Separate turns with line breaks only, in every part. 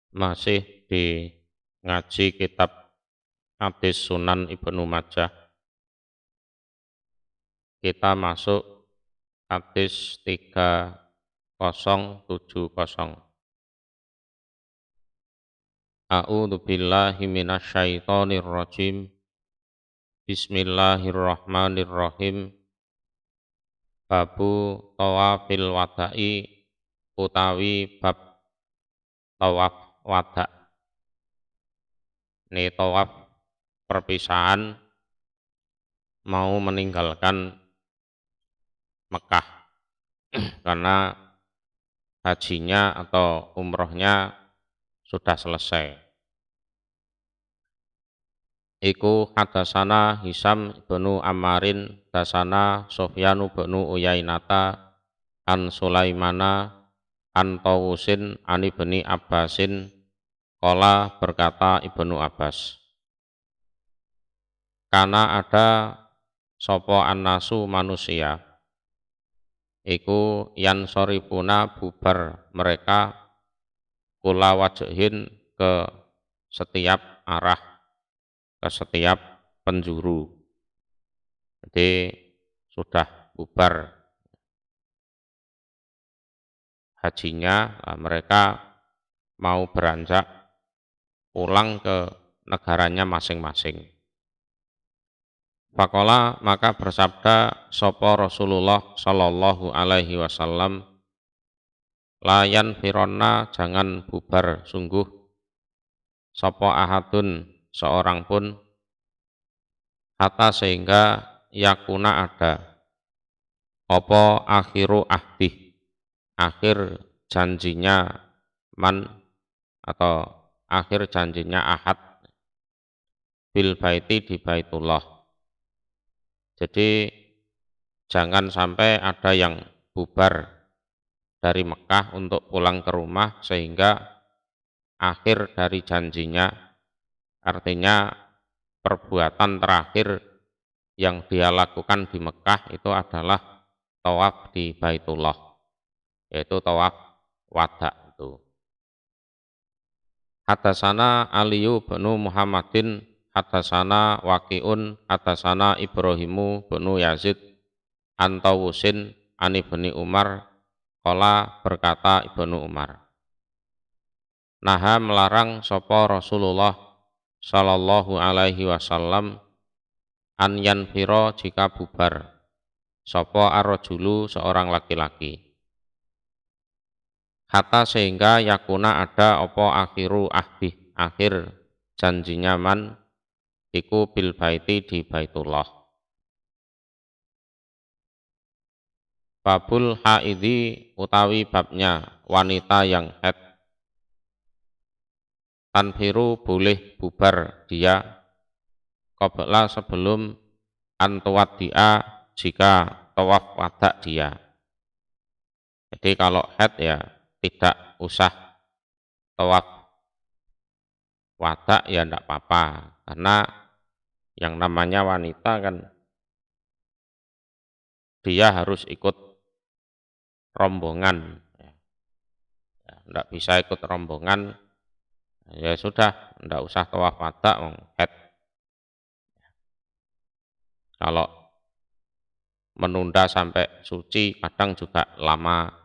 Masih di ngaji kitab hadis Sunan Ibnu Majah. Kita masuk hadis 3070. A'udzu billahi minasyaitonir rajim. Bismillahirrahmanirrahim. Babu tawafil wada'i utawi bab tawaf wada'. Ini tawaf perpisahan mau meninggalkan Mekah karena hajinya atau umrohnya sudah selesai. Iku hadasana Hisam benu Ammarin dasana Sofyanu benu Uyainata an Sulaimana an Tawusin an ibni Abbasin qala berkata Ibnu Abbas, karena ada sopo annasu manusia iku yan sorifuna bubar mereka kula wajhin ke setiap arah, ke setiap penjuru. Jadi sudah bubar hajinya, mereka mau beranjak pulang ke negaranya masing-masing. Faqala maka bersabda sapa Rasulullah sallallahu alaihi wasallam, layan fironna jangan bubar sungguh sapa ahadun seorang pun hatta sehingga yakuna ada apa akhiru ahdi akhir janjinya man atau akhir janjinya ahad bil baiti di Baitullah. Jadi jangan sampai ada yang bubar dari Mekah untuk pulang ke rumah sehingga akhir dari janjinya, artinya perbuatan terakhir yang dia lakukan di Mekah itu adalah tawaf di Baitullah, yaitu tawaf wada itu. Hadasana Aliyu benu Muhammadin hadasana Waqi'un hadasana Ibrahimu benu Yazid an Tawusin an ibni Umar qala berkata Ibnu Umar, naha melarang sapa Rasulullah sallallahu alaihi wasallam an yanfiro jika bubar sapa ar-rajulu seorang laki-laki hatta sehingga yakuna ada apa akhiru ahdi akhir janjinya man iku bil baiti di Baitullah. Babul haidhi utawi babnya wanita yang haid. Tanfiru boleh bubar dia qabla sebelum antuat dia jika tawaf wada dia. Jadi kalau haid ya tidak usah tawaf wada ya tidak apa-apa, karena yang namanya wanita kan dia harus ikut rombongan, tidak bisa ikut rombongan, ya sudah, tidak usah tawaf wada, haid. Kalau menunda sampai suci kadang juga lama.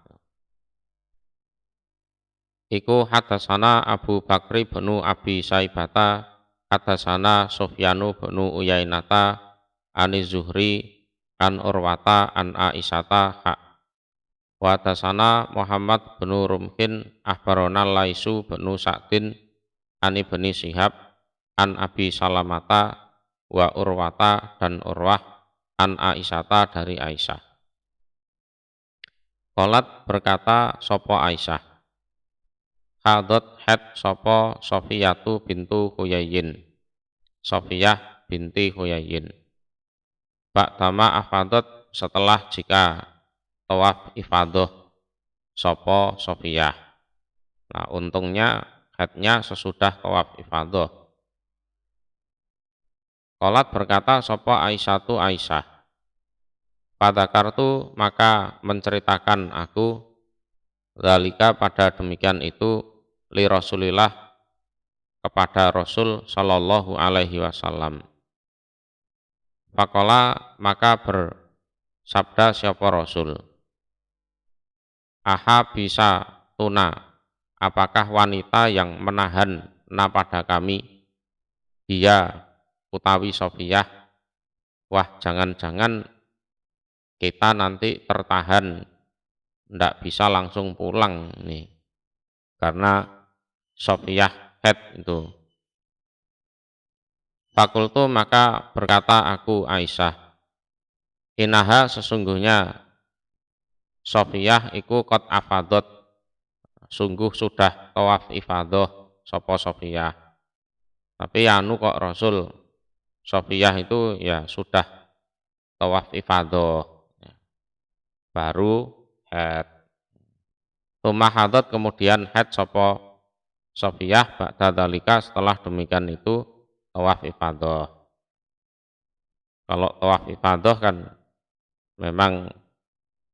Iku hadasana Abu Bakri benu Abi Saibata hadasana Sofyanu benu Uyainata ani Zuhri an Urwata an Aisyata hak wa hadasana Muhammad benu Rumhin ahbarona Laisu benu Sa'din ani beni Syihab an Abi Salamata wa Urwata dan Urwah an Aisyata dari Aisyah. Qalat berkata sopo Aisyah, hadat had sopo Sofiyatu bintu Huyayyin, Sofiyah binti Huyayyin. Ba'dama afadat setelah jika tawaf ifadah sopo Sofiyah. Nah untungnya hadnya sesudah tawaf ifadah. Qalat berkata sopo Aisyatu Aisyah, pada kartu maka menceritakan aku zalika pada demikian itu li Rasulillah kepada Rasul sallallahu alaihi wasallam. Faqala maka bersabda siapa Rasul, aha bisa tuna, apakah wanita yang menahan na pada kami, dia utawi Sofiyah, wah jangan-jangan kita nanti tertahan, ndak bisa langsung pulang nih, karena Sofiyah head itu. Fakultu maka berkata aku Aisyah, inaha sesungguhnya Sofiyah iku kot afadot, sungguh sudah tawaf ifadoh sopo Sofiyah. Tapi anu kok Rasul, Sofiyah itu ya sudah tawaf ifadoh, baru head. Tumahadot kemudian head sopo Sofiyah ba'da dalika, setelah demikian itu tawaf ifadah. Kalau tawaf ifadah kan memang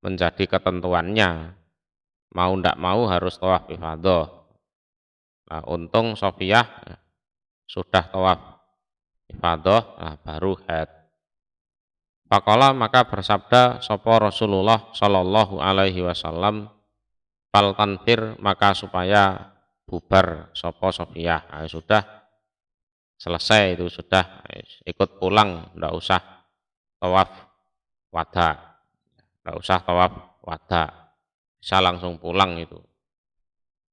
menjadi ketentuannya, mau ndak mau harus tawaf ifadah. Nah, untung Sofiyah sudah tawaf ifadah, nah baru haid. Faqala maka bersabda sapa Rasulullah sallallahu alaihi wasallam, fal tanfir maka supaya bubar sapa Sofiyah. Nah, sudah selesai itu, sudah ikut pulang, ndak usah tawaf wada, ndak usah tawaf wada, bisa langsung pulang itu.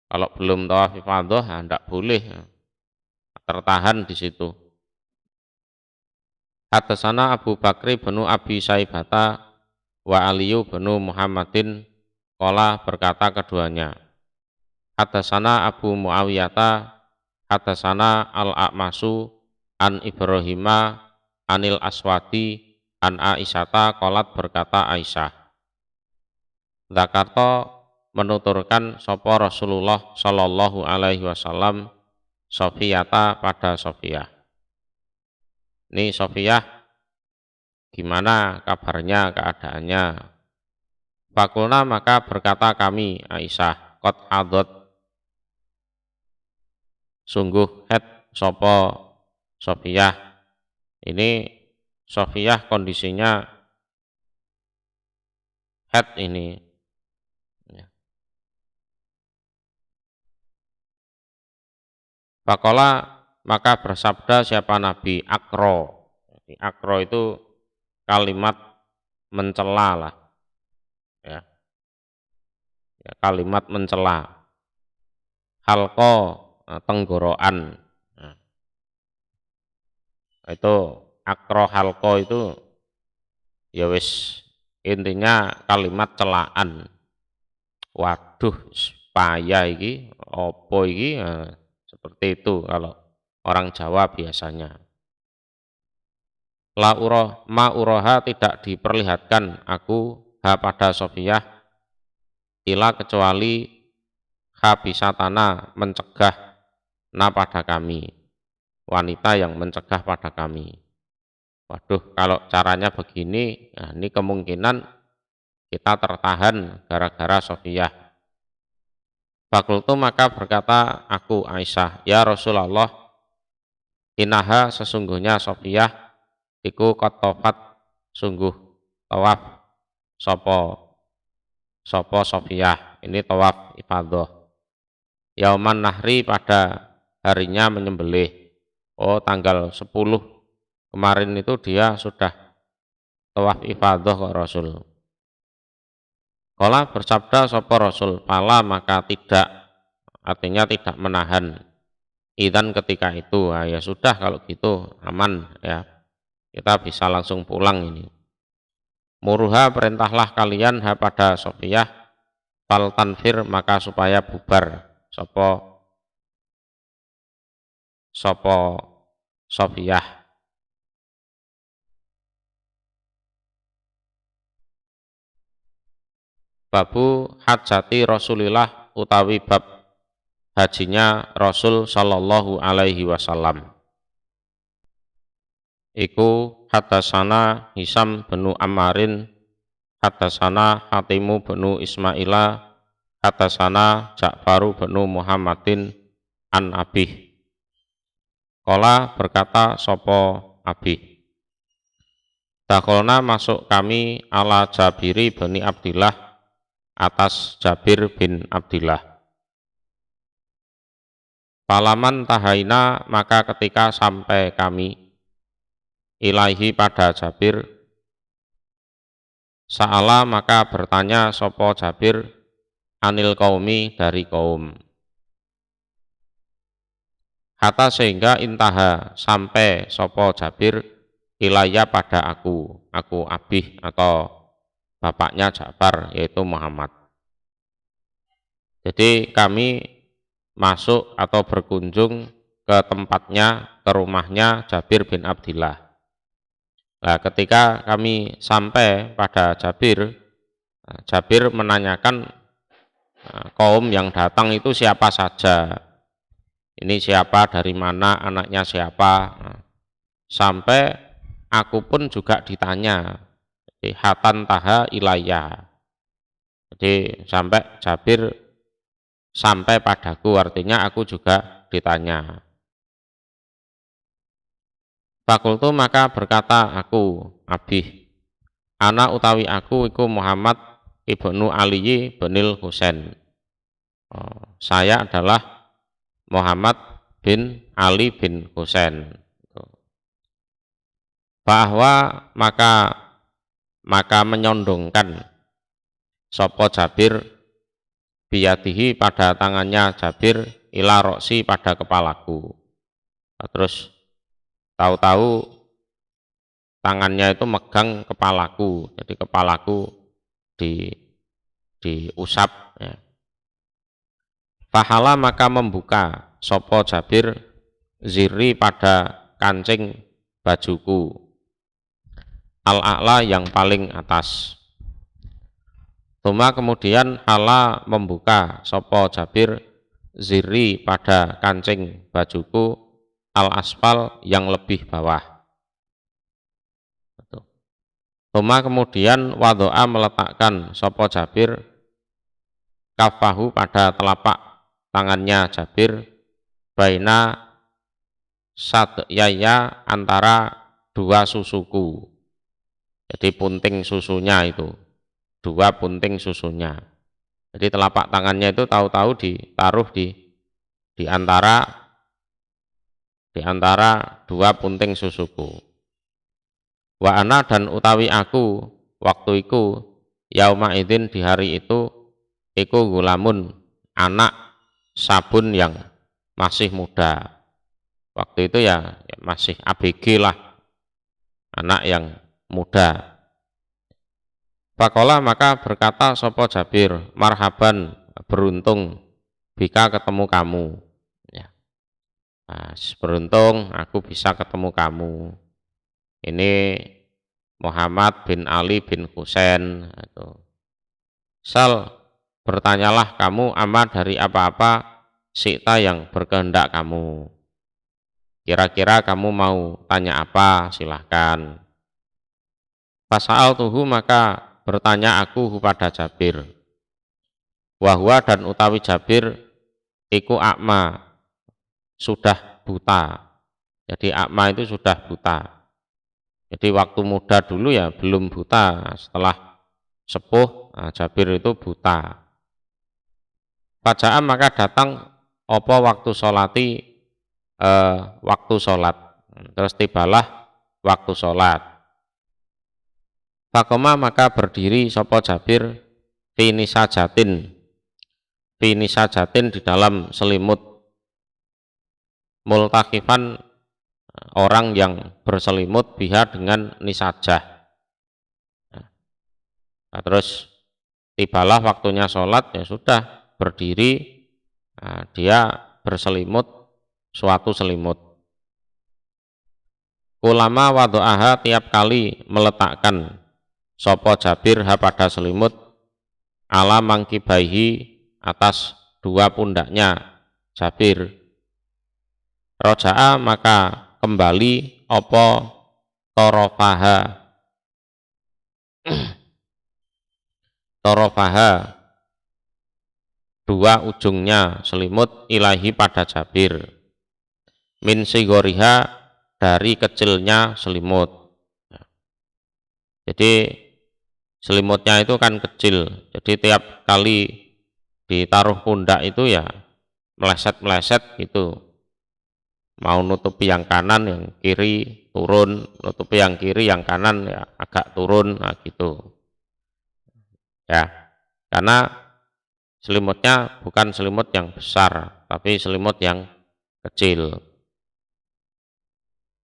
Kalau belum tawaf ifadah, ndak boleh, tertahan di situ. Hadasana Abu Bakri bin Abi Saibata wa Aliyu bin Muhammadin, qala berkata keduanya, hadasana Abu Muawiyata hadasana Al-A'masu an Ibrahima anil Aswadi an Aisyata, qalat berkata Aisyah, Zakarto menuturkan sapa Rasulullah sallallahu alaihi wasallam Sofiyata pada Sofiyah. Ini Sofiyah gimana kabarnya, keadaannya? Fakulna maka berkata kami Aisyah, qad adot, sungguh head sopo Sofiyah. Ini Sofiyah kondisinya head ini. Faqala maka bersabda siapa Nabi, akro. Akro itu kalimat mencela lah, ya, kalimat mencela. Halko tenggorokan. Nah, itu akro halko itu ya wis intinya kalimat celaan. Waduh, payah iki, opo iki, seperti itu kalau orang Jawa biasanya. La uroh ma uroha, tidak diperlihatkan aku ha pada Sofiyah, ila kecuali habisatana mencegah na pada kami, wanita yang mencegah pada kami. Waduh, kalau caranya begini, nah ini kemungkinan kita tertahan gara-gara Sofiyah. Fakultu maka berkata aku Aisyah, ya Rasulullah, inaha sesungguhnya Sofiyah iku qatofat, sungguh tawaf sopo Sofiyah, ini tawaf ifadah. Yauman nahri, pada harinya menyembelih. Oh, tanggal 10 kemarin itu dia sudah tawaf ifadah kok Rasul. Qala bersabda sopo Rasul, fala maka tidak, artinya tidak menahan. Idan ketika itu, nah, ya sudah kalau gitu aman ya. Kita bisa langsung pulang ini. Muruha, perintahlah kalian ha pada Sofiyah, fal tanfir maka supaya bubar sopo Sofiyah. Babu hajati Rasulillah, utawi bab hajinya Rasul sallallahu alaihi wasallam. Iku hadasana Hisam bin Ammarin, hadasana Hatimu bin Ismaila, hadasana Ja'faru bin Muhammadin, an Abih. Qala berkata sopo Abih. Dakholna masuk kami ala Jabiri bani Abdillah atas Jabir bin Abdillah. Palaman tahaina maka ketika sampai kami ilaihi pada Jabir, sa'ala maka bertanya sopo Jabir anil kaumi dari kaum. Hatta sehingga intaha sampai sopo Jabir ilaya pada aku Abih atau bapaknya Ja'far yaitu Muhammad. Jadi kami masuk atau berkunjung ke tempatnya, ke rumahnya Jabir bin Abdillah. Nah, ketika kami sampai pada Jabir, Jabir menanyakan kaum yang datang itu siapa saja. Ini siapa, dari mana, anaknya siapa. Sampai aku pun juga ditanya. Jadi hatan taha ilayah. Jadi sampai Jabir sampai padaku, artinya aku juga ditanya. Fakultu maka berkata aku Abih, ana utawi aku iku Muhammad ibnu Ali binil Husain. Saya adalah Muhammad bin Ali bin Husain. Bahwa maka menyondongkan sopo Jabir biyadihi pada tangannya Jabir ila roksi pada kepalaku. Terus tahu-tahu tangannya itu megang kepalaku, jadi kepalaku diusap. Ya. Fahala maka membuka sopo Jabir ziri pada kancing bajuku al-a'la yang paling atas. Tuma kemudian hala membuka sopo Jabir ziri pada kancing bajuku al-asfal yang lebih bawah. Tuma kemudian wadoa meletakkan sopo Jabir kafahu pada telapak tangannya Jabir baina sadyaya antara dua susuku. Jadi punting susunya itu, dua punting susunya. Jadi telapak tangannya itu tahu-tahu ditaruh di antara dua punting susuku. Wa ana dan utawi aku waktu iku yauma idzin di hari itu iku gulamun anak sabun yang masih muda. Waktu itu ya masih ABG lah, anak yang muda. Fakola maka berkata sopo Jabir, marhaban, beruntung bika ketemu kamu. Ya. Nah, beruntung aku bisa ketemu kamu. Ini Muhammad bin Ali bin Husain. Sal, bertanyalah kamu amat dari apa-apa sikta yang berkehendak kamu. Kira-kira kamu mau tanya apa, silahkan. Pasal tuhu maka bertanya aku kepada Jabir. Wahwa dan utawi Jabir iku akma, sudah buta. Jadi akma itu sudah buta. Jadi waktu muda dulu ya belum buta, setelah sepuh Jabir itu buta. Faja'an maka datang apa waktu sholati waktu sholat. Terus tibalah waktu sholat. Fakoma maka berdiri sopo Jabir finisajatin di dalam selimut multakifan orang yang berselimut biha dengan nisajah. Nah, terus tibalah waktunya sholat ya sudah berdiri, dia berselimut suatu selimut. Ulama wadu'aha tiap kali meletakkan sopo Jabir ha pada selimut ala mangkibaihi atas dua pundaknya Jabir. Roja'a maka kembali opo torofaha dua ujungnya selimut ilahi pada Jabir, min sigoriha dari kecilnya selimut. Jadi selimutnya itu kan kecil, jadi tiap kali ditaruh pundak itu ya meleset-meleset gitu, mau nutupi yang kanan yang kiri turun, nutupi yang kiri yang kanan ya agak turun, nah gitu ya, karena selimutnya bukan selimut yang besar tapi selimut yang kecil.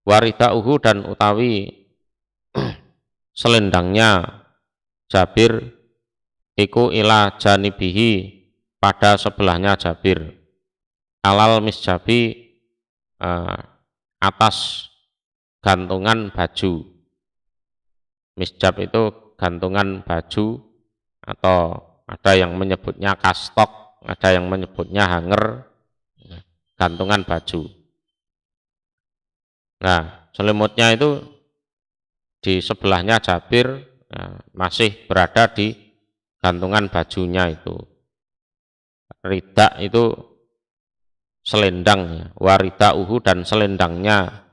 Waridauhu dan utawi selendangnya Jabir iku ila janibihi pada sebelahnya Jabir, alal misjabi atas gantungan baju. Misjab itu gantungan baju, atau ada yang menyebutnya kastok, ada yang menyebutnya hanger, gantungan baju. Nah, selimutnya itu di sebelahnya Jabir masih berada di gantungan bajunya itu. Ridak itu selendang, waridauhu dan selendangnya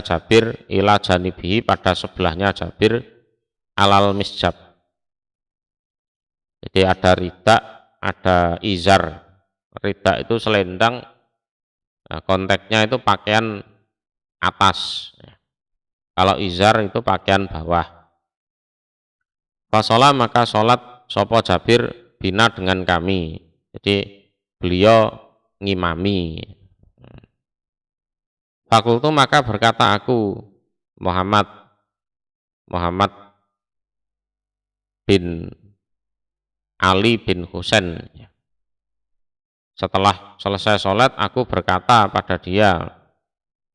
Jabir ila janibihi pada sebelahnya Jabir alal misjab. Jadi ada ridak, ada izar. Ridak itu selendang, konteksnya itu pakaian atas. Kalau izar itu pakaian bawah. Fasolah maka sholat sopo Jabir bina dengan kami. Jadi beliau ngimami. Fakultu maka berkata aku Muhammad bin Ali bin Husain. Setelah selesai sholat aku berkata pada dia,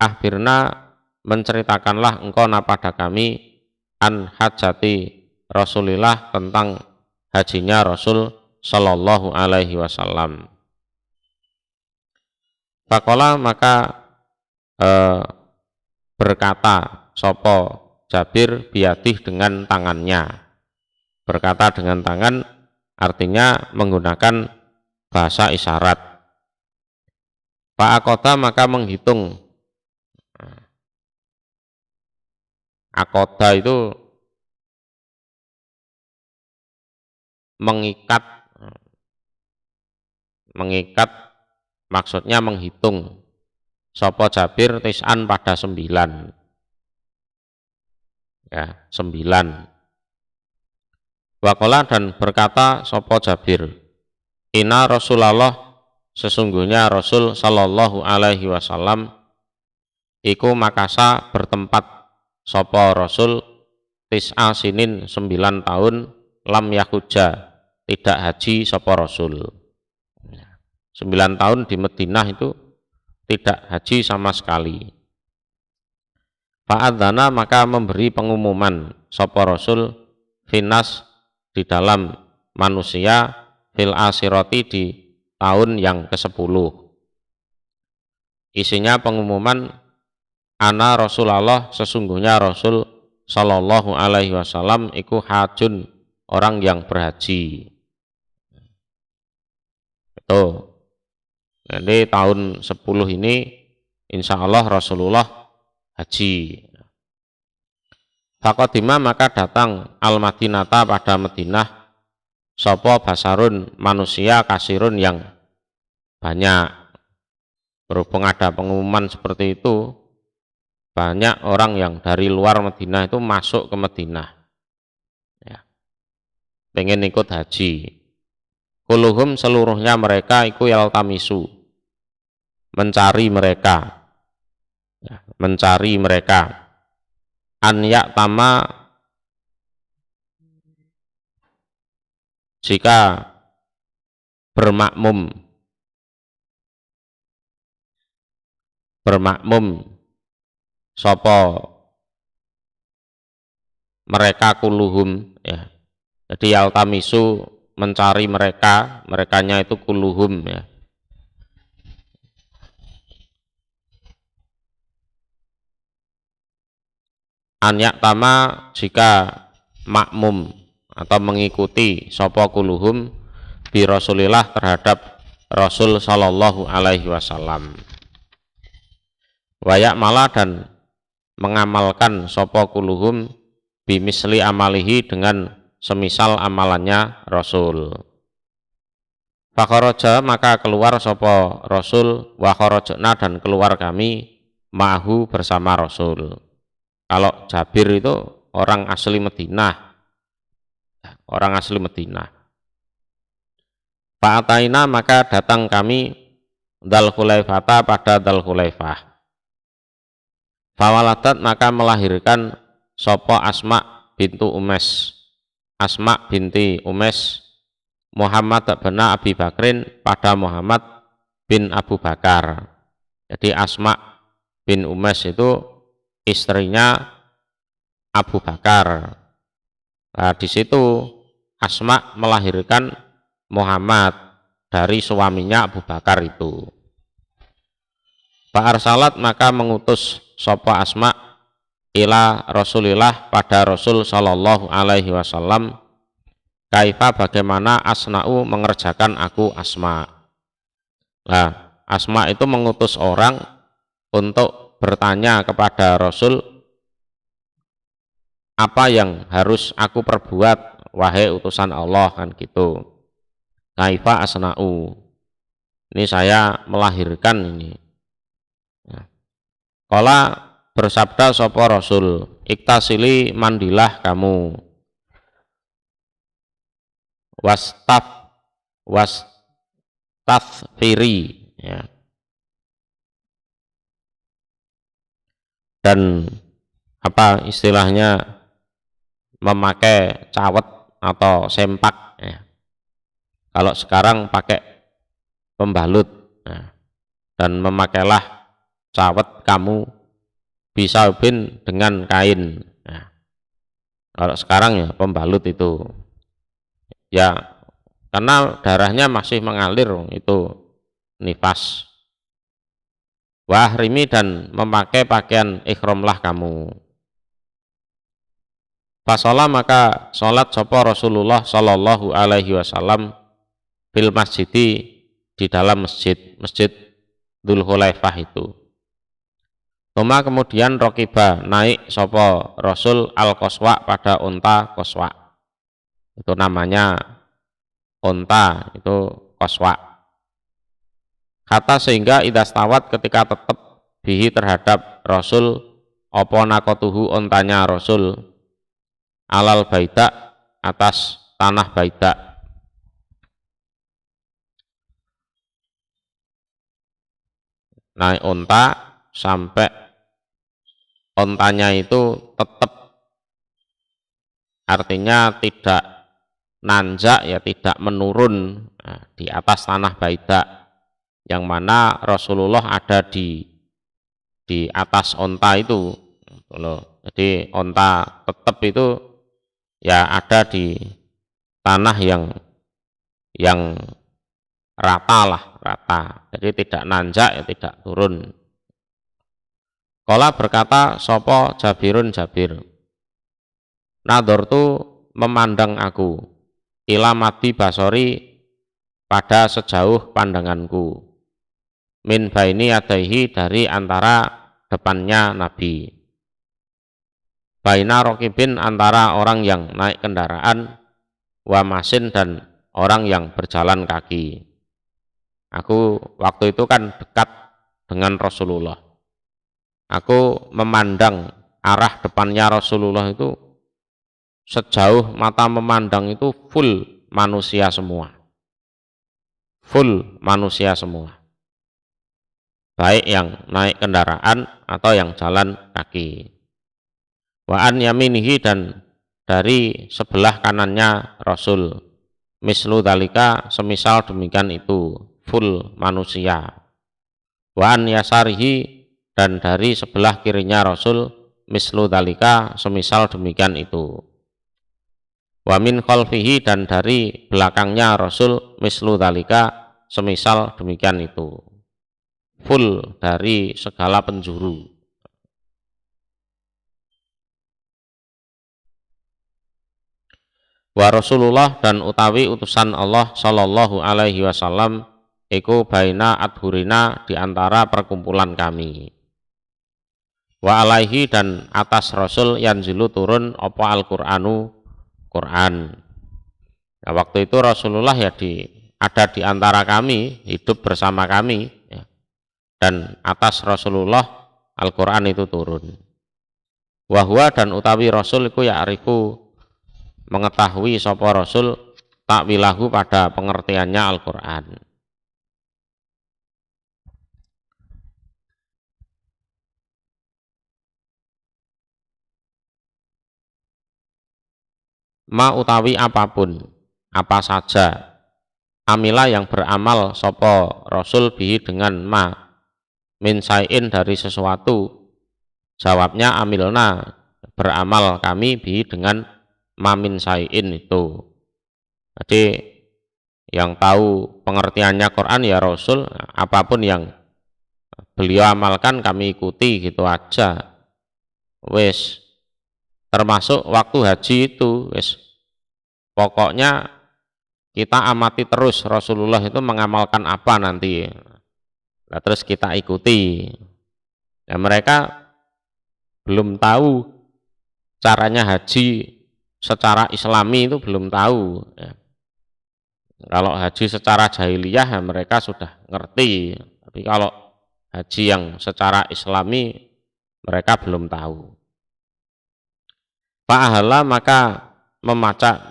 akhirna menceritakanlah engkau pada kami an hajati Rasulillah tentang hajinya Rasul Shallallahu Alaihi Wasallam. Fakola maka berkata sopo Jabir biadih dengan tangannya. Berkata dengan tangan artinya menggunakan bahasa isyarat. Fa'akoda maka menghitung. Akoda itu mengikat maksudnya menghitung. Sopo Jabir tis'an pada 9. Ya, 9. Wakola dan berkata sopo Jabir, Inna Rasulullah sesungguhnya Rasul Sallallahu Alaihi Wasallam iku makasa bertempat sopo Rasul tis'a sinin 9 tahun lam yahuja tidak haji sopo Rasul. 9 tahun di Madinah itu tidak haji sama sekali. Fa'adzana maka memberi pengumuman sopo Rasul finas di dalam manusia fil asiroti di tahun yang ke-10. Isinya pengumuman ana Rasulullah sesungguhnya Rasul Sallallahu Alaihi Wasallam iku hajun orang yang berhaji. Itu. Jadi tahun 10 ini insya Allah Rasulullah haji. Faqadima maka datang al-Madinata pada Madinah sopo basarun manusia kasirun yang banyak. Berhubung ada pengumuman seperti itu, banyak orang yang dari luar Madinah itu masuk ke Madinah ya, pengen ikut haji. Kuluhum seluruhnya mereka iku yaltamisu mencari mereka an yaktama jika bermakmum sopo mereka kuluhum ya. Jadi yaltamisu mencari merekanya itu kuluhum ya. Anyak tama jika makmum atau mengikuti sopo kuluhum bi Rasulillah terhadap Rasul sallallahu alaihi wasallam. Wayak malah dan mengamalkan sapa kuluhum bimisli amalihi dengan semisal amalannya Rasul. Fakharaja maka keluar sapa Rasul wa kharajna dan keluar kami ma'hu bersama Rasul. Kalau Jabir itu orang asli Madinah. Orang asli Madinah. Fa'ataina maka datang kami Dzul Khulaifata pada Dzul Khulaifah. Fawaladat maka melahirkan sapa Asma bintu Umes. Asma binti Umes Muhammad bin Abi Bakrin pada Muhammad bin Abu Bakar. Jadi Asma bin Umes itu istrinya Abu Bakar. Nah, di situ Asma melahirkan Muhammad dari suaminya Abu Bakar itu. Pak Arsalat maka mengutus sapa Asma ila Rasulillah pada Rasul sallallahu alaihi wasallam, kaifa bagaimana asna'u mengerjakan aku Asma. Nah, Asma itu mengutus orang untuk bertanya kepada Rasul, apa yang harus aku perbuat wahai utusan Allah, kan gitu. Kaifa asna'u, ini saya melahirkan ini. Kala bersabda sapa Rasul, iktasili mandilah kamu, wastafiri, ya. Dan apa istilahnya, memakai cawet atau sempak, ya. Kalau sekarang pakai pembalut, ya. Dan memakailah cawet kamu bisa dengan kain. Nah, kalau sekarang ya pembalut itu, ya karena darahnya masih mengalir itu nifas. Wahrimi dan memakai pakaian ihramlah kamu. Fasolah maka sholat sapa Rasulullah sallallahu alaihi wasallam fil masjidi di dalam masjid Dzul Khulaifah itu. Tuma kemudian rokiba naik sopo Rasul al-Qaswa pada unta Qaswa. Itu namanya unta, itu Qaswa. Kata sehingga idastawat ketika tetap bihi terhadap Rasul opo nakotuhu untanya Rasul alal baida atas tanah baida. Naik unta sampai ontanya itu tetap, artinya tidak nanjak, ya tidak menurun, nah, di atas tanah baida, yang mana Rasulullah ada di atas onta itu. Jadi onta tetap itu ya ada di tanah yang rata lah, rata. Jadi tidak nanjak, ya tidak turun. Kala berkata sopo Jabirun Jabir, nadortu memandang aku, ila mati basori pada sejauh pandanganku, min baini adaihi dari antara depannya Nabi, baina rokibin antara orang yang naik kendaraan, wa masin dan orang yang berjalan kaki. Aku waktu itu kan dekat dengan Rasulullah. Aku memandang arah depannya Rasulullah itu, sejauh mata memandang itu full manusia semua. Full manusia semua. Baik yang naik kendaraan atau yang jalan kaki. Wa an yaminihi dan dari sebelah kanannya Rasul. Mislu dalika semisal demikian itu, full manusia. Wa an yasarihi dan dari sebelah kirinya Rasul mislu dalika semisal demikian itu. Wa min khalfihi dan dari belakangnya Rasul mislu dalika semisal demikian itu. Full dari segala penjuru. Wa Rasulullah dan utawi utusan Allah sallallahu alaihi wasallam iku baina adhurina di antara perkumpulan kami. Wa alaihi dan atas Rasul yanzilu turun apa Al-Qur'anu Quran. Nah, waktu itu Rasulullah ya ada di antara kami, hidup bersama kami ya. Dan atas Rasulullah Al-Qur'an itu turun. Wa huwa dan utawi Rasul iku ya'rifu mengetahui sapa Rasul takwilahu pada pengertiannya Al-Qur'an. Ma utawi apapun, apa saja, amila yang beramal sapa Rasul bihi dengan ma, min sayin dari sesuatu, jawabnya amilna, beramal kami bihi dengan ma min sayin itu. Jadi yang tahu pengertiannya Quran ya Rasul, apapun yang beliau amalkan kami ikuti gitu aja. Wes, termasuk waktu haji itu, wes pokoknya kita amati terus Rasulullah itu mengamalkan apa nanti. Nah, terus kita ikuti. Ya, mereka belum tahu caranya haji secara Islami itu belum tahu. Ya. Kalau haji secara jahiliyah ya mereka sudah ngerti. Tapi kalau haji yang secara Islami mereka belum tahu. Fa'ahala maka membaca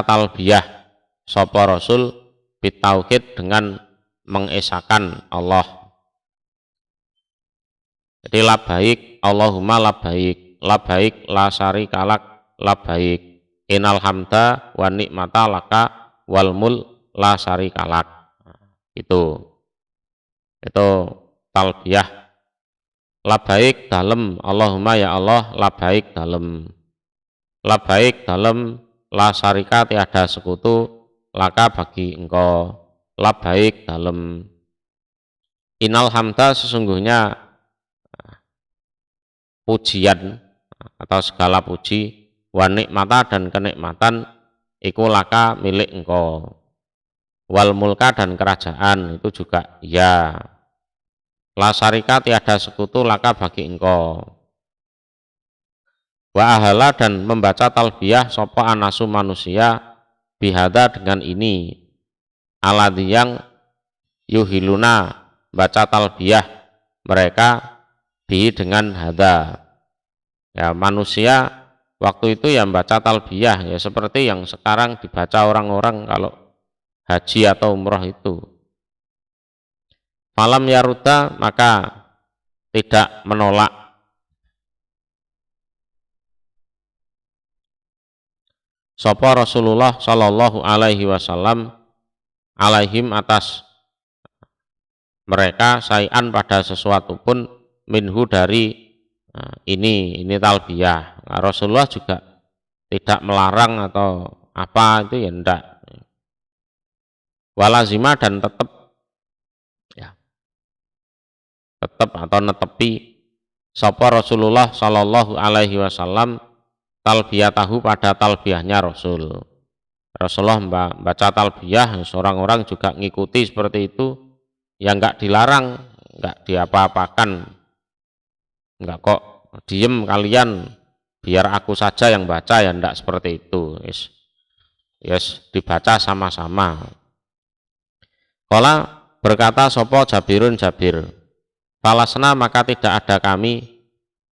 talbiyah sapa Rasul bitauhid dengan mengesahkan Allah. Jadi labbaik Allahumma labbaik, labbaik la syarika lak, labbaik innal hamda wa ni'mata laka wal mul la syarika lak. Itu talbiyah. Labbaik dalem Allahumma ya Allah, labbaik dalem, labbaik dalem la syarika tiada sekutu laka bagi engkau, labbaik dalem innal hamda sesungguhnya pujian atau segala puji, wa nikmata dan kenikmatan iku laka milik engkau, wal mulka dan kerajaan itu juga ya, la syarika tiada sekutu laka bagi engkau. Wa ahala dan membaca talbiyah sapa anasu manusia bihada dengan ini, aladhi yang yuhiluna baca talbiyah mereka bi dengan hada. Ya manusia waktu itu ya membaca talbiyah ya seperti yang sekarang dibaca orang-orang kalau haji atau umroh itu. Falam yaruda maka tidak menolak sapa Rasulullah sallallahu alaihi wasallam alaihim atas mereka sayan pada sesuatu pun minhu dari ini talbiyah. Nah, Rasulullah juga tidak melarang atau apa itu ya enggak. Walazima dan tetap atau netepi sapa Rasulullah sallallahu alaihi wasallam talbiyatahu pada talbiyahnya Rasul. Rasulullah baca talbiyah, seorang orang juga ngikuti seperti itu, ya enggak dilarang, enggak diapa-apakan, enggak kok diem kalian biar aku saja yang baca, ya enggak seperti itu. Yes, dibaca sama-sama. Kala berkata sapa Jabirun Jabir, falasna maka tidak ada kami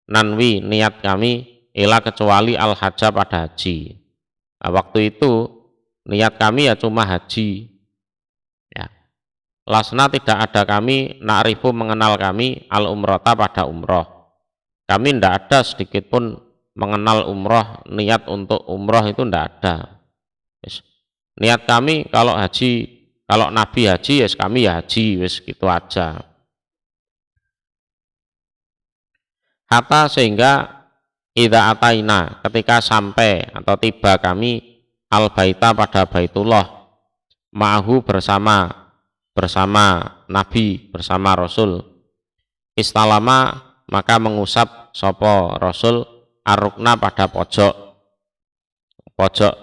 nanwi niat kami ila kecuali al hajja pada haji. Nah, waktu itu niat kami ya cuma haji. Ya. Lasna tidak ada kami na'rifu mengenal kami al umrata pada umroh. Kami tidak ada sedikit pun mengenal umroh, niat untuk umroh itu tidak ada. Yes. Niat kami kalau haji, kalau Nabi haji, yes kami ya haji, wes gitu aja. Hatta sehingga idza ataina ketika sampai atau tiba kami al baita pada baitullah ma'ahu bersama Nabi bersama Rasul istalama maka mengusap sopo Rasul arukna pada pojok pojok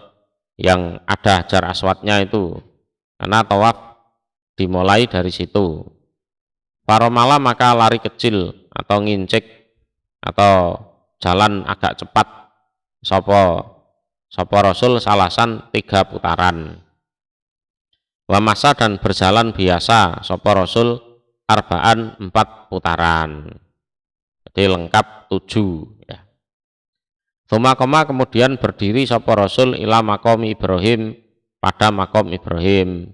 yang ada Hajar Aswadnya itu, karena tawaf dimulai dari situ. Faromala maka lari kecil atau ngincik atau jalan agak cepat sopo Rasul salasan 3 putaran. Wa masa dan berjalan biasa sopo Rasul arbaan 4 putaran. Jadi lengkap 7 ya. Tsumma kemudian berdiri sopo Rasul ila makom Ibrahim pada makom Ibrahim.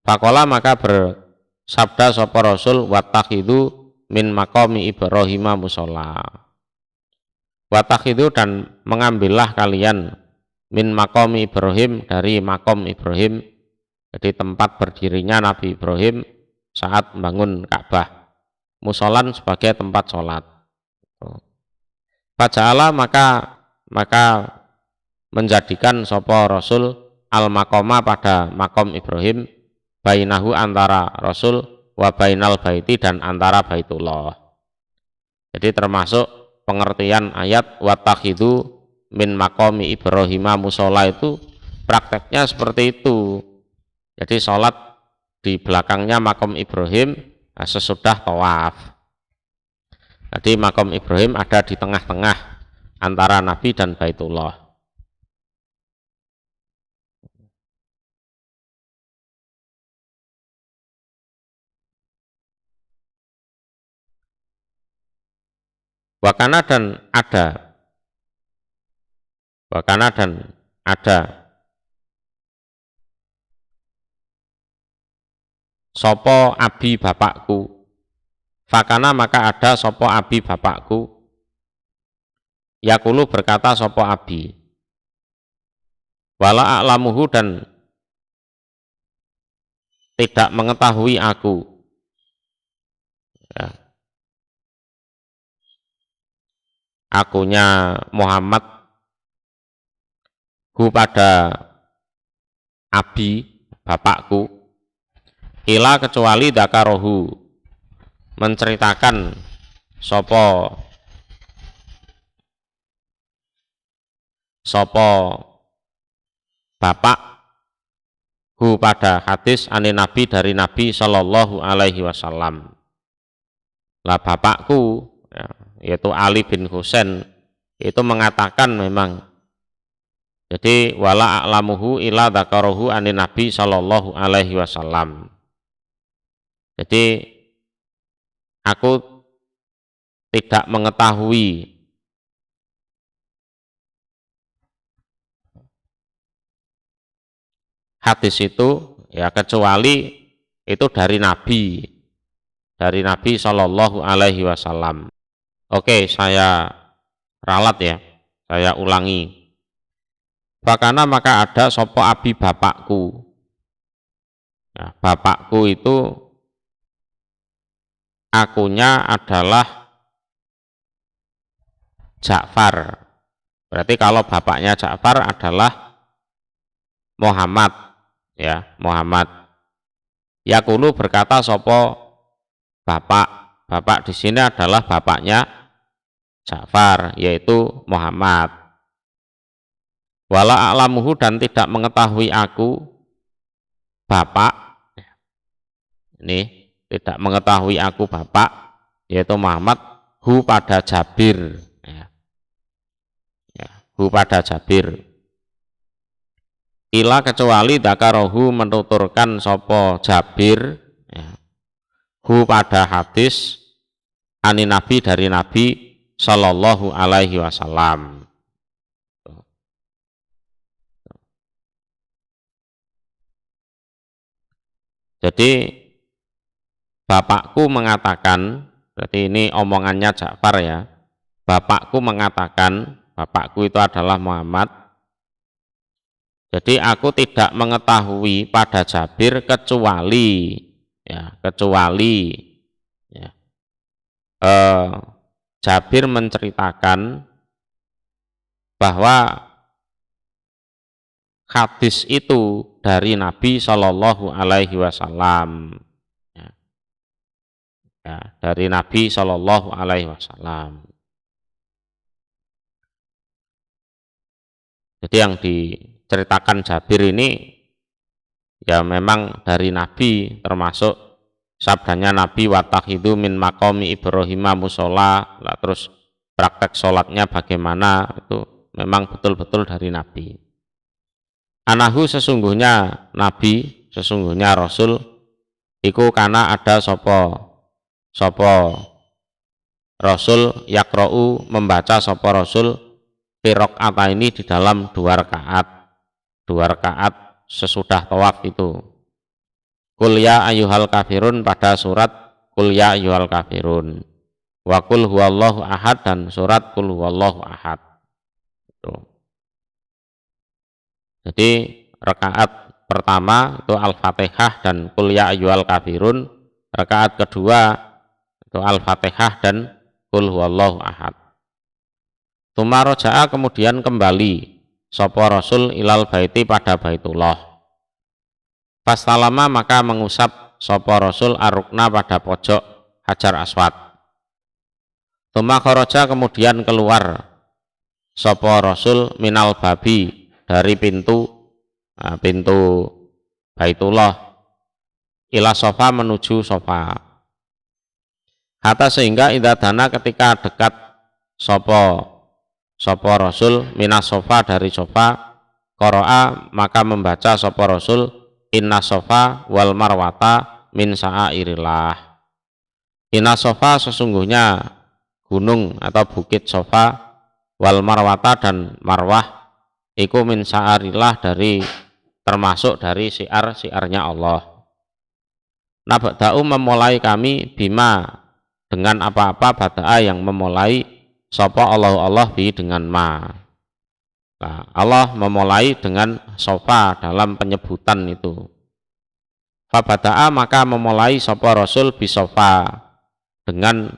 Fakola maka bersabda sopo Rasul wattakhidhu min makomi Ibrahim musola. Wattakhidhu dan mengambillah kalian min makomi Ibrahim dari makom Ibrahim, jadi tempat berdirinya Nabi Ibrahim saat membangun Ka'bah, musolan sebagai tempat sholat. Faja'ala maka menjadikan sopo Rasul al makoma pada makom Ibrahim bainahu antara Rasul wa bainal baiti dan antara Baitullah. Jadi termasuk pengertian ayat wattakhidhu min makomi Ibrahim musola itu prakteknya seperti itu. Jadi sholat di belakangnya makom Ibrahim sesudah tawaf. Jadi makom Ibrahim ada di tengah-tengah antara Nabi dan Baitullah. Wakana dan ada sopo abi bapakku. Fakana maka ada sopo abi bapakku. Yakulu berkata sopo abi. Wala a'lamuhu dan tidak mengetahui aku. Ya. Akunya Muhammad hu pada abi bapakku ila kecuali dakarohu menceritakan sopo bapak hu pada hadis ani Nabi dari Nabi Shallallahu Alaihi Wasallam. Lah bapakku ya, yaitu Ali bin Husain itu mengatakan memang, jadi wala a'lamuhu ila dzakarahu anin Nabi sallallahu alaihi wasallam. Jadi aku tidak mengetahui hadis itu ya kecuali itu dari Nabi sallallahu alaihi wasallam. Oke, saya ralat ya, saya ulangi. Fakana maka ada sopo abi bapakku. Ya, bapakku itu akunya adalah Ja'far. Berarti kalau bapaknya Ja'far adalah Muhammad, ya Muhammad. Yakulu berkata sopo bapak di sini adalah bapaknya Ja'far, yaitu Muhammad. Wala a'lamuhu dan tidak mengetahui aku bapak, ini tidak mengetahui aku bapak, yaitu Muhammad hu pada Jabir, ya, hu pada Jabir. Ila kecuali dakarohu menuturkan sopo Jabir, ya, hu pada hadis ani Nabi dari Nabi Sallallahu Alaihi Wasallam. Jadi bapakku mengatakan, berarti ini omongannya Ja'far ya. Bapakku mengatakan, bapakku itu adalah Muhammad. Jadi aku tidak mengetahui pada Jabir kecuali ya, Jabir menceritakan bahwa hadis itu dari Nabi Shallallahu Alaihi Wasallam, ya, dari Nabi Shallallahu Alaihi Wasallam. Jadi yang diceritakan Jabir ini ya memang dari Nabi, termasuk sabdanya Nabi watakhidu min maqami Ibrahim musola, lah terus praktek sholatnya bagaimana, itu memang betul-betul dari Nabi. Anahu sesungguhnya Nabi, sesungguhnya Rasul, iku kana ada sopo Rasul yakra'u membaca sopo Rasul pirok'ata ini di dalam 2 rakaat sesudah tawaf itu. Qul ya ayyuhal kafirun pada surat Qul ya ayyuhal kafirun, wa qul huwallahu ahad dan surat Qul huwallahu ahad. Jadi rakaat pertama itu Al-Fatihah dan Qul ya ayyuhal kafirun, rakaat kedua itu Al-Fatihah dan Qul huwallahu ahad. Tsumma raja'a kemudian kembali sapa Rasul ilal baiti pada Baitullah. Fastalama maka mengusap sapa Rasul arukna pada pojok Hajar Aswad. Tsumma kharaja kemudian keluar sapa Rasul minal babi dari pintu Baitullah ila sofa menuju sofa. Hatta sehingga idza dana ketika dekat sapa Rasul minas sofa dari sofa, qara'a maka membaca sapa Rasul inna sofa wal marwata min sa'airillah. Inna sofa sesungguhnya gunung atau bukit sofa, wal marwata dan marwah iku min sa'airillah termasuk dari siar-siarnya Allah. Nabda'u memulai kami bima dengan apa-apa bada'a yang memulai sapa Allah bi dengan ma. Nah, Allah memulai dengan sofa dalam penyebutan itu. Fabada'a maka memulai sapa Rasul bi sofa dengan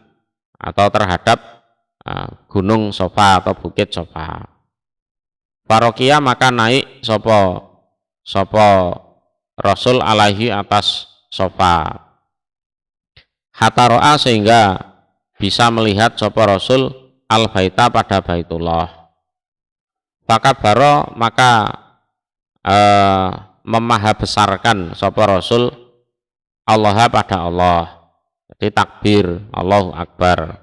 atau terhadap gunung sofa atau bukit sofa. Parokia maka naik sapa Rasul alaihi atas sofa. Hatta ro'a sehingga bisa melihat sapa Rasul al-baita pada Baitullah. Fakabaro maka memahabesarkan sapa Rasul Allah pada Allah. Jadi takbir Allahu Akbar.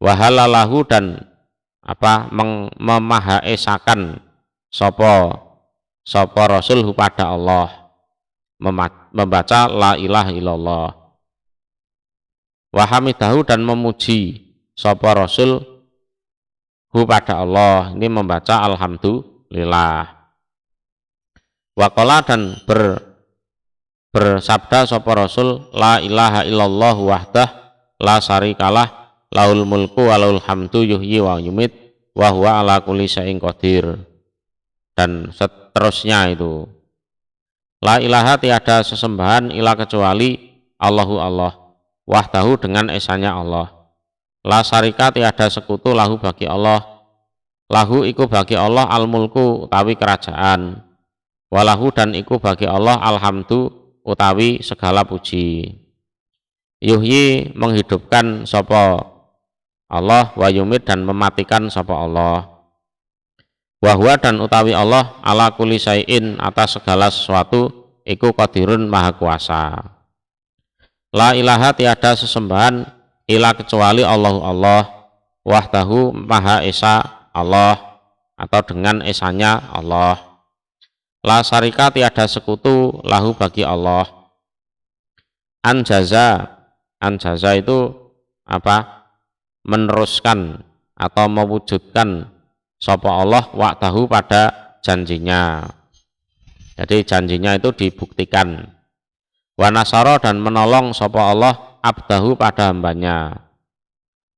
Wahalalahu dan memahaesakan sapa Rasul pada Allah, membaca la ilaha illallah. Wahamidahu dan memuji sapa Rasul pada Allah, ini membaca alhamdulillah. Waqala dan bersabda sapa Rasul la ilaha illallah wahdah la syarikalah lahul mulku walahul hamdu yuhyi wa yumit wa huwa ala kulli syai'in qadir, dan seterusnya itu. La ilaha tiada sesembahan ila kecuali Allahu Allah, wahdahu dengan esanya Allah. La syarika tiada sekutu lahu bagi Allah, lahu iku bagi Allah al mulku utawi kerajaan, walahu dan iku bagi Allah alhamdu utawi segala puji. Yuhyi menghidupkan sapa Allah, wa yumit dan mematikan sapa Allah. Wahwa dan utawi Allah ala kulli syai'in atas segala sesuatu iku qadirun maha kuasa. La ilaha tiada sesembahan ila kecuali Allah wahdahu maha esa Allah atau dengan esanya Allah. La syarika tiada sekutu lahu bagi Allah. Anjaza itu meneruskan atau mewujudkan sapa Allah wa'dahu pada janjinya. Jadi janjinya itu dibuktikan. Wa nasara dan menolong sapa Allah abdahu pada hambanya.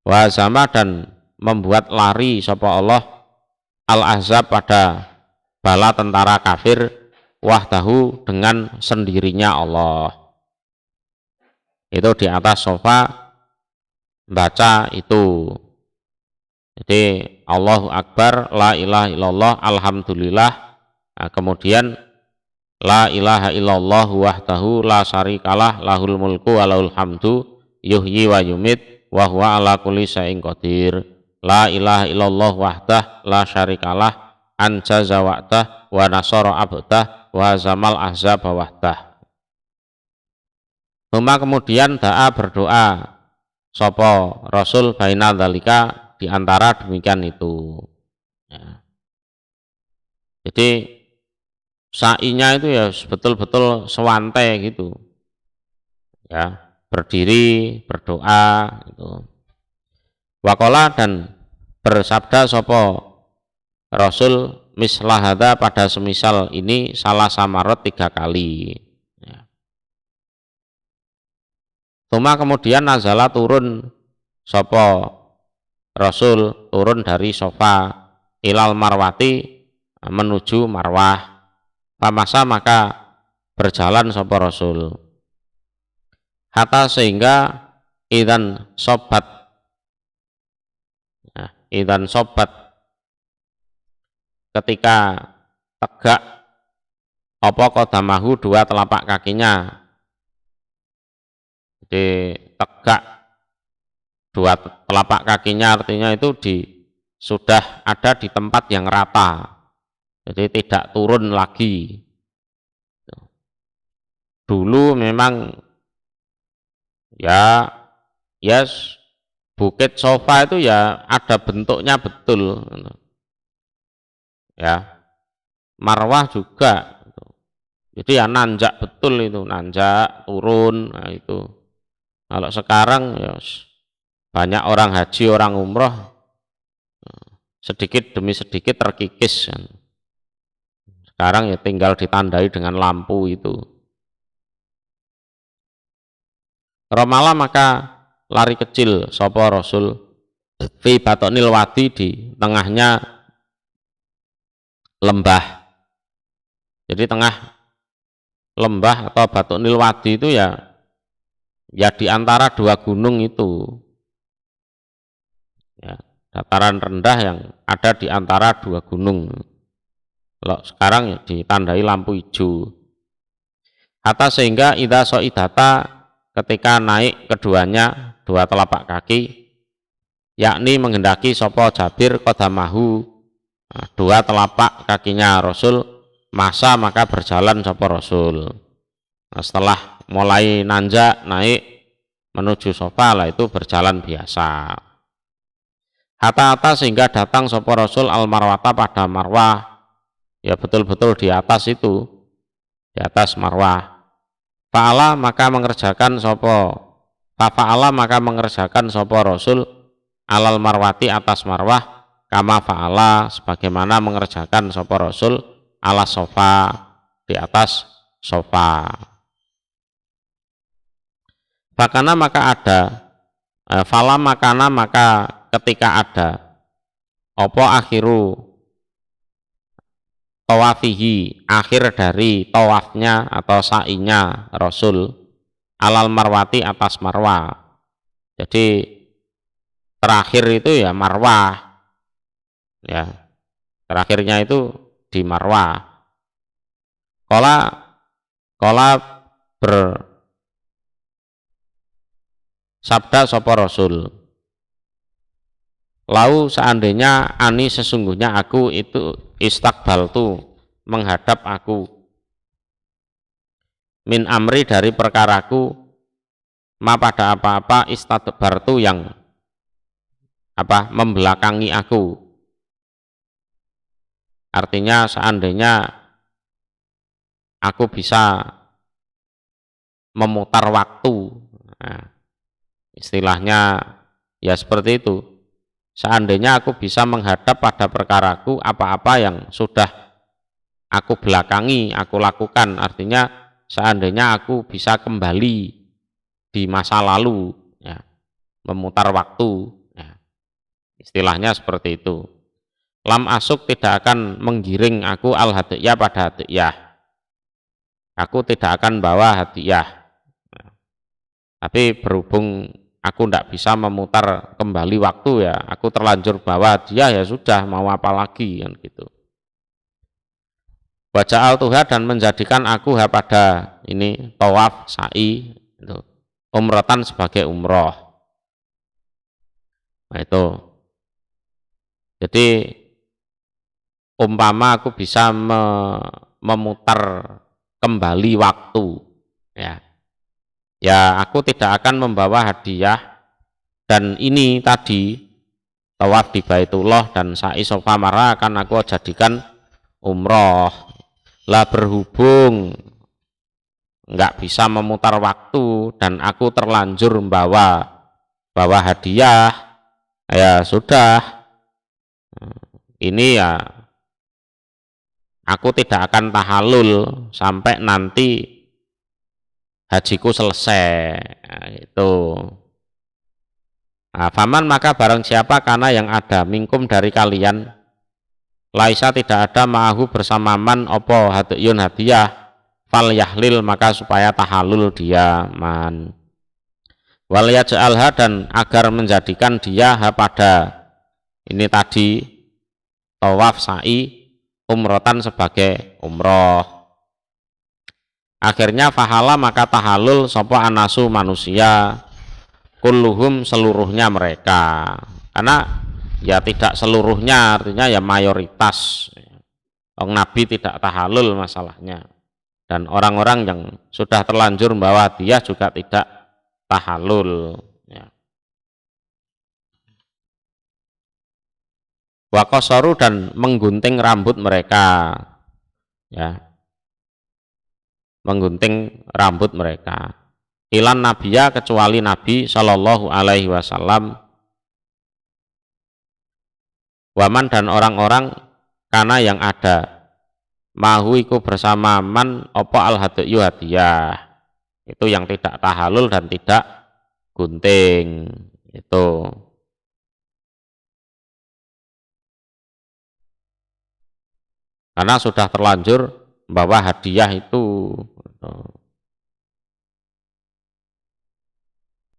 Wa zama dan membuat lari sapa Allah al-ahzab pada bala tentara kafir wahdahu dengan sendirinya Allah. Itu di atas sofa baca itu. Jadi Allahu Akbar, la ilaha illallah, alhamdulillah. Nah, kemudian la ilaha illallah wahdahu la syarikalah lahul mulku wa lahul hamdu yuhyi wa yumit wa huwa ala kulli syai'in qadir. La ilaha illallah wahdah la syarikalah anjaza wa'dah wa nasara abdah wa zamal ahzab wahdah. Kemudian da'a berdoa sapa Rasul baina dzalika di antara demikian itu. Ya. Jadi sa'inya itu ya betul-betul sewantai gitu. Ya, berdiri, berdoa gitu. Waqala dan bersabda sapa Rasul mislahada pada semisal ini salah samarot 3 kali. Ya. Kemudian nazala turun sapa Rasul turun dari sofa ilal marwati menuju marwah. Pamasa maka berjalan sapa Rasul. Hatta sehingga idan sobat, nah, idan sobat ketika tegak apa qadamahu dua telapak kakinya. Jadi tegak dua telapak kakinya artinya itu sudah ada di tempat yang rata. Jadi tidak turun lagi. Dulu memang ya yes, bukit sofa itu ya ada bentuknya betul. Ya, marwah juga. Jadi ya nanjak betul itu, nanjak turun. Nah itu. Kalau sekarang ya banyak orang haji, orang umroh sedikit demi sedikit terkikis. Sekarang ya tinggal ditandai dengan lampu itu. Romala maka lari kecil sapa Rasul fi batonil wadi di tengahnya lembah. Jadi tengah lembah atau batonil wadi itu ya di antara dua gunung itu. Ya, dataran rendah yang ada di antara dua gunung. Kalau sekarang ya ditandai lampu hijau. Hatta sehingga idza soidata ketika naik keduanya dua telapak kaki, yakni menghendaki sopo Jabir qadamahu dua telapak kakinya Rasul, masa maka berjalan sopo Rasul. Nah, setelah mulai nanjak naik menuju sofa lah itu berjalan biasa. Hatta sehingga datang sopo Rasul al marwata pada marwah, ya betul-betul di atas itu, di atas marwah. Fa'ala maka mengerjakan sopo Rasul alal marwati atas marwah kama fa'ala sebagaimana mengerjakan sopo Rasul ala sofa di atas sofa. Fakana maka ada fala makana maka ketika ada opo akhiru tawafihi akhir dari tawafnya atau sa'inya Rasul alal marwati atas marwah. Jadi terakhir itu ya marwah, ya terakhirnya itu di marwah. Kola bersabda sapa Rasul, lau seandainya ani sesungguhnya aku itu istakbaltu menghadap aku min amri dari perkaraku ma pada apa-apa istadbartu yang membelakangi aku. Artinya seandainya aku bisa memutar waktu, nah, istilahnya ya seperti itu. Seandainya aku bisa menghadap pada perkaraku apa-apa yang sudah aku belakangi, aku lakukan, artinya seandainya aku bisa kembali di masa lalu, ya, memutar waktu, ya, istilahnya seperti itu. Lam asuk tidak akan menggiring aku al hadiyah pada hadiyah, aku tidak akan bawa hadiyah, ya. Tapi berhubung aku tidak bisa memutar kembali waktu, ya aku terlanjur bawa hadiah, ya sudah mau apa lagi kan gitu. Waja'al tuha dan menjadikan aku pada ini tawaf sa'i itu umratan sebagai umroh. Nah itu. Jadi umpama aku bisa memutar kembali waktu, ya, ya aku tidak akan membawa hadiah. Dan ini tadi tawaf di Baitullah dan sa'i Safa Marwa akan aku jadikan umroh. Lah berhubung nggak bisa memutar waktu dan aku terlanjur bawa hadiah, ya sudah, ini ya aku tidak akan tahallul sampai nanti hajiku selesai. Nah, itu. Nah, faman maka barang siapa karena yang ada mingkum dari kalian laisa tidak ada ma'ahu bersama man opo hadiyun hadiah fal yahlil maka supaya tahallul dia man wal yaj'alha dan agar menjadikan dia pada ini tadi tawaf sa'i umrotan sebagai umroh. Akhirnya fahala maka tahallul sopo anasu manusia kulluhum seluruhnya mereka, karena ya tidak seluruhnya artinya ya mayoritas. Nabi tidak tahallul masalahnya, dan orang-orang yang sudah terlanjur membawa hadiah juga tidak tahallul, ya. Wa qasaru dan menggunting rambut mereka, ya, menggunting rambut mereka. Ilan nabiya kecuali Nabi Shallallahu Alaihi Wasallam, waman dan orang-orang karena yang ada mahu iku bersama man opo al hadiyu hadiah, itu yang tidak tahallul dan tidak gunting itu. Karena sudah terlanjur membawa hadiah itu.